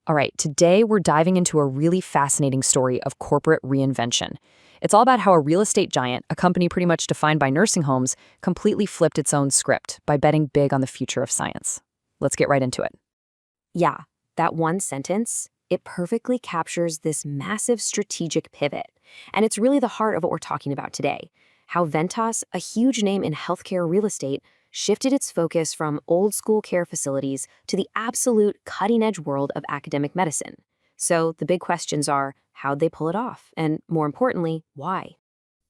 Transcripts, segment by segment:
All right, today we're diving into a really fascinating story of corporate reinvention. It's all about how a real estate giant, a company pretty much defined by nursing homes, completely flipped its own script by betting big on the future of science. Let's get right into it. Yeah, that one sentence, it perfectly captures this massive strategic pivot. And it's really the heart of what we're talking about today. How Ventas, a huge name in healthcare real estate, shifted its focus from old school care facilities to the absolute cutting edge world of academic medicine. So the big questions are, how'd they pull it off? And more importantly, why?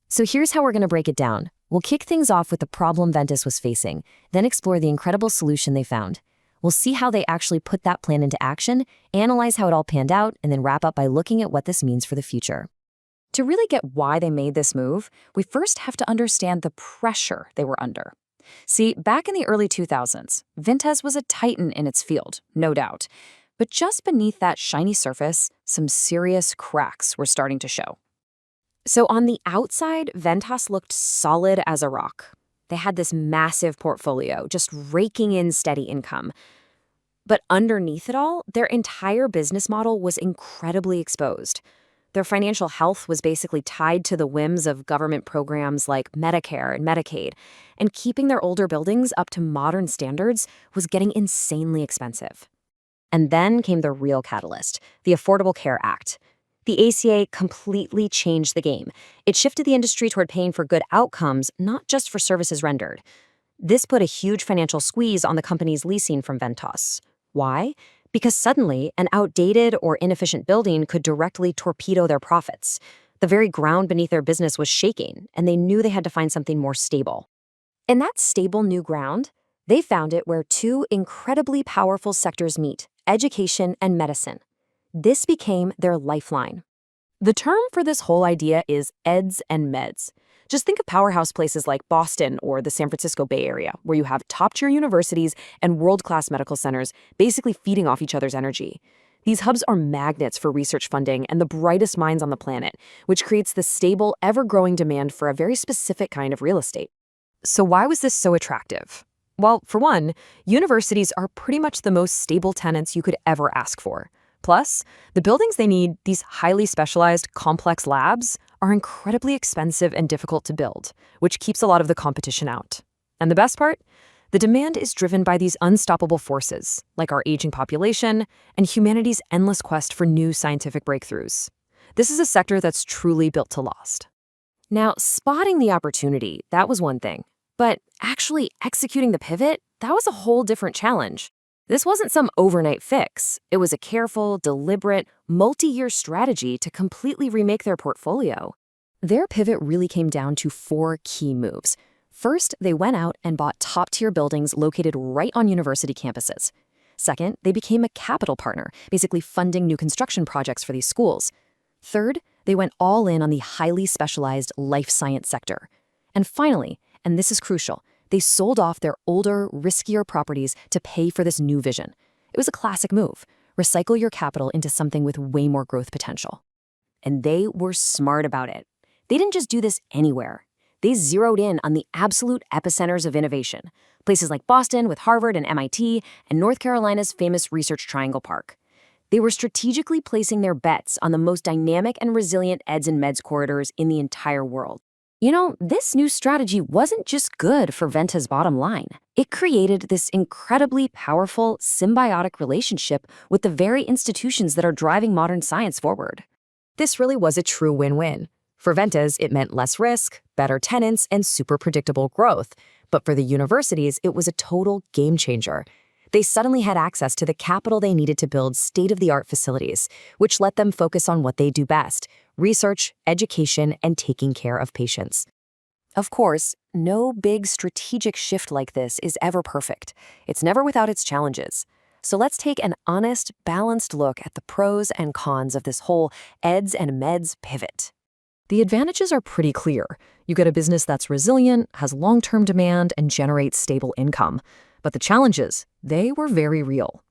So here's how we're going to break it down. We'll kick things off with the problem Ventas was facing, then explore the incredible solution they found. We'll see how they actually put that plan into action, analyze how it all panned out, and then wrap up by looking at what this means for the future. To really get why they made this move, we first have to understand the pressure they were under. See, back in the early 2000s, Ventas was a titan in its field, no doubt. But just beneath that shiny surface, some serious cracks were starting to show. So on the outside, Ventas looked solid as a rock. They had this massive portfolio, just raking in steady income. But underneath it all, their entire business model was incredibly exposed. Their financial health was basically tied to the whims of government programs like Medicare and Medicaid, and keeping their older buildings up to modern standards was getting insanely expensive. And then came the real catalyst, the Affordable Care Act. The ACA completely changed the game. It shifted the industry toward paying for good outcomes, not just for services rendered. This put a huge financial squeeze on the companies leasing from Ventas. Why? Because suddenly, an outdated or inefficient building could directly torpedo their profits. The very ground beneath their business was shaking, and they knew they had to find something more stable. In that stable new ground, they found it where two incredibly powerful sectors meet, education and medicine. This became their lifeline. The term for this whole idea is Eds and Meds. Just think of powerhouse places like Boston or the San Francisco Bay Area, where you have top-tier universities and world-class medical centers basically feeding off each other's energy. These hubs are magnets for research funding and the brightest minds on the planet, which creates the stable, ever-growing demand for a very specific kind of real estate. So why was this so attractive? Well, for one, universities are pretty much the most stable tenants you could ever ask for. Plus, the buildings they need, these highly specialized, complex labs, are incredibly expensive and difficult to build, which keeps a lot of the competition out. And the best part? The demand is driven by these unstoppable forces, like our aging population and humanity's endless quest for new scientific breakthroughs. This is a sector that's truly built to last. Now, spotting the opportunity, that was one thing. But actually executing the pivot, that was a whole different challenge. This wasn't some overnight fix. It was a careful, deliberate, multi-year strategy to completely remake their portfolio. Their pivot really came down to 4 key moves. First, they went out and bought top-tier buildings located right on university campuses. Second, they became a capital partner, basically funding new construction projects for these schools. Third, they went all in on the highly specialized life science sector. And finally, and this is crucial, they sold off their older, riskier properties to pay for this new vision. It was a classic move. Recycle your capital into something with way more growth potential. And they were smart about it. They didn't just do this anywhere. They zeroed in on the absolute epicenters of innovation, places like Boston with Harvard and MIT, and North Carolina's famous Research Triangle Park. They were strategically placing their bets on the most dynamic and resilient Eds and Meds corridors in the entire world. You know, this new strategy wasn't just good for Ventas' bottom line. It created this incredibly powerful, symbiotic relationship with the very institutions that are driving modern science forward. This really was a true win-win. For Ventas, it meant less risk, better tenants, and super predictable growth. But for the universities, it was a total game changer. They suddenly had access to the capital they needed to build state-of-the-art facilities, which let them focus on what they do best: research, education, and taking care of patients. Of course, no big strategic shift like this is ever perfect. It's never without its challenges. So let's take an honest, balanced look at the pros and cons of this whole Eds and Meds pivot. The advantages are pretty clear. You get a business that's resilient, has long-term demand, and generates stable income. But the challenges, they were very real.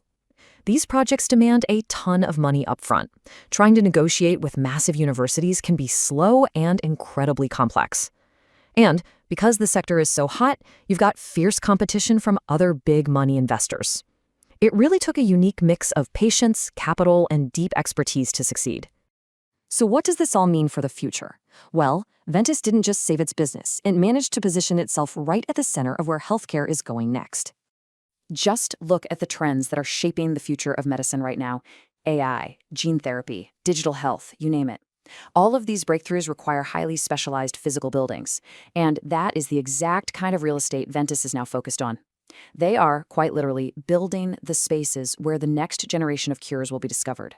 These projects demand a ton of money upfront. Trying to negotiate with massive universities can be slow and incredibly complex. And because the sector is so hot, you've got fierce competition from other big money investors. It really took a unique mix of patience, capital, and deep expertise to succeed. So what does this all mean for the future? Well, Ventas didn't just save its business, it managed to position itself right at the center of where healthcare is going next. Just look at the trends that are shaping the future of medicine right now. AI, gene therapy, digital health, you name it. All of these breakthroughs require highly specialized physical buildings, and that is the exact kind of real estate Ventas is now focused on. They are, quite literally, building the spaces where the next generation of cures will be discovered.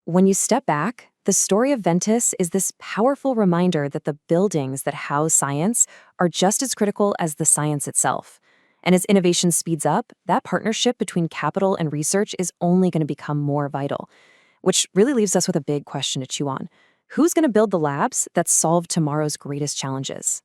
When you step back, the story of Ventas is this powerful reminder that the buildings that house science are just as critical as the science itself. And as innovation speeds up, that partnership between capital and research is only going to become more vital, which really leaves us with a big question to chew on. Who's going to build the labs that solve tomorrow's greatest challenges?